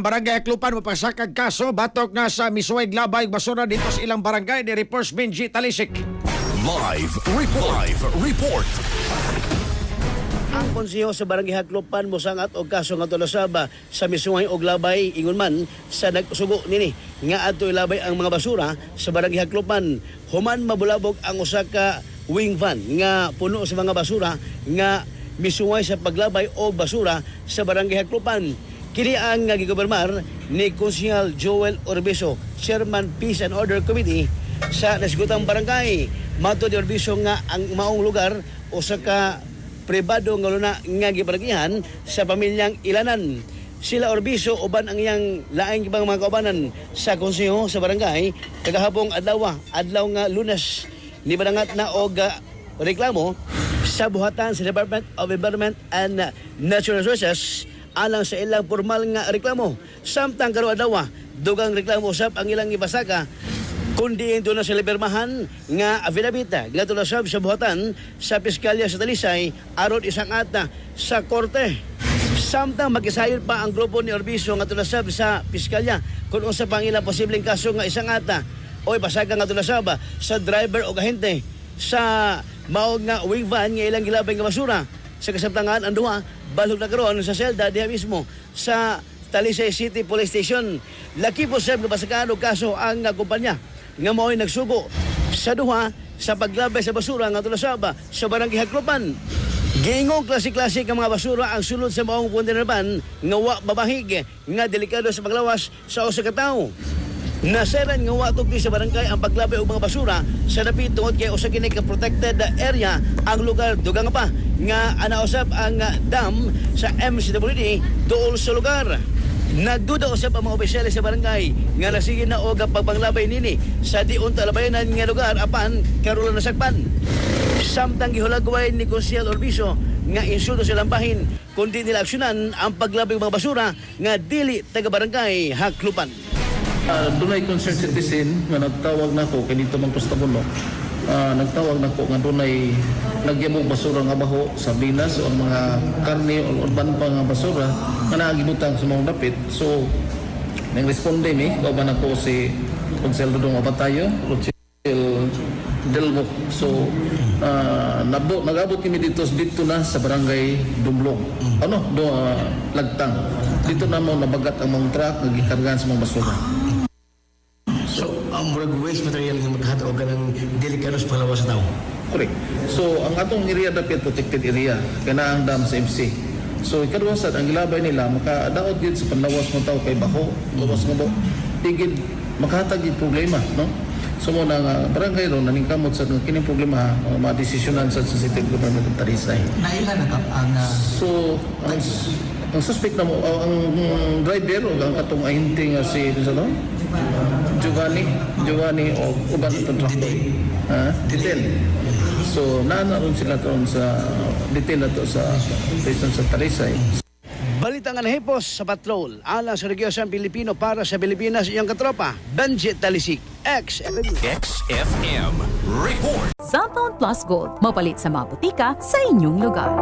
Barangay Aklupan mapasakag kaso batok na sa Misuway Glabay basura dito sa ilang barangay ni Reports Benji Talisik. Live report. Ang konseho sa Barangay Aklupan mosangat og kaso nga tulasaba sa Misuway og Glabay ingon man sa nagsugo nini nga adto ilabay ang mga basura sa Barangay Aklupan. Human mabulabog ang usa ka wing van nga puno sa mga basura nga misuway sa paglabay og basura sa Barangay Aklupan. Kini ang gigobernador ni Konsehal Joel Orbiso, Chairman Peace and Order Committee sa nasgutang barangay. Mato ni Orbiso nga ang maong lugar o sa ka pribado nga luna nga gibaragihan sa pamilyang Ilanan. Sila Orbiso uban ang iyang laing ibang mga kaubanan sa konseho sa barangay kagahapong adlaw nga Lunes ni badangat na og reklamo sa buhatan sa Department of Environment and Natural Resources alang sa ilang formal nga reklamo. Samtang karon adlaw dugang reklamo usab ang ilang ibasaka kundi ito na sila pirmahan nga affidavit nga tulasab sa buhatan sa Piskalya sa Talisay aron isang ata sa korte. Samtang magkisayod pa ang grupo ni Orbiso nga tulasab sa Piskalya kung unsa pang ilang posibleng kaso nga isang ata o ibasaka nga tulasab sa driver o ahente sa maog nga wing van nga ilang gilabay nga basura. Sa kasabtangan ang duha balog na karon sa selda diha mismo sa Talisay City Police Station. Laki po sab nga basakan og kaso ang kumpanya nga mao'y nagsugo sa duha sa paglabay sa basura nga tulasaba sa Barangay Aklupan. Giingong klase-klase nga mga basura ang sulod sa maong punderban nga wa babahig nga delikado sa paglawas sa usa ka tawo. Naseran nga wa tugdi sa barangay ang paglabay og mga basura sa dapit tungod kay usa kini ka protected area ang lugar dugang pa nga anausab ang dam sa MCWD duol sa lugar. Nagduda usab ang mga opisyales sa barangay nga nasige na og pagpanglabay nini sa diun talabayanan nga lugar apan karon nasakpan. Samtang gihulagway ni Konsehal Orbiso nga insulto silang bahin kundi nila aksyonan ang paglabay ng mga basura nga dili taga Barangay Aklupan. Dunay concerned citizen nga nagtawag nako kay dito man Pustabuno. Nagtawag nako nga dunay nagyamog basura nga baho sa binas o mga karne o urban pa nga basura nga nagibutang sa mga dapit. So nang responde mi kauban ako si Konsehal Dudong Apatayo, Rochelle Delmo. So nagabot kami dito na sa Barangay Dumlong. Lagtang. Dito na mo nabagat ang mga truck nga gikargahan sa mga basura. So, ang waste material nga maghatag og kanang delikado sa panglawas sa tao. Correct. So, ang atong area dapat protected area kana ang dam sa MC. So, ikaduwasad ang gilabay nila makadaot gid sa panlawas mo tao kay baho, lawas mo ba. Tigid makahatag gid problema, no? So mo na barangay ron naning kamot sa kining problema ma-desisyonan sa City Government of Talisay. Nailan na ang So, ang suspect na mo ang driver o ang atong ahente nga si Giovanni o uban itong trucker. Detail. So, naanaron sila ron sa detail na to sa station sa Talisay. Balita nga nahipos sa patrol alang sa Regiyon Pilipino para sa Pilipinas iyang katropa, Benji Talisik, XFM report. Cellphone Plus Gold, mapalit sa mga butika sa inyong lugar.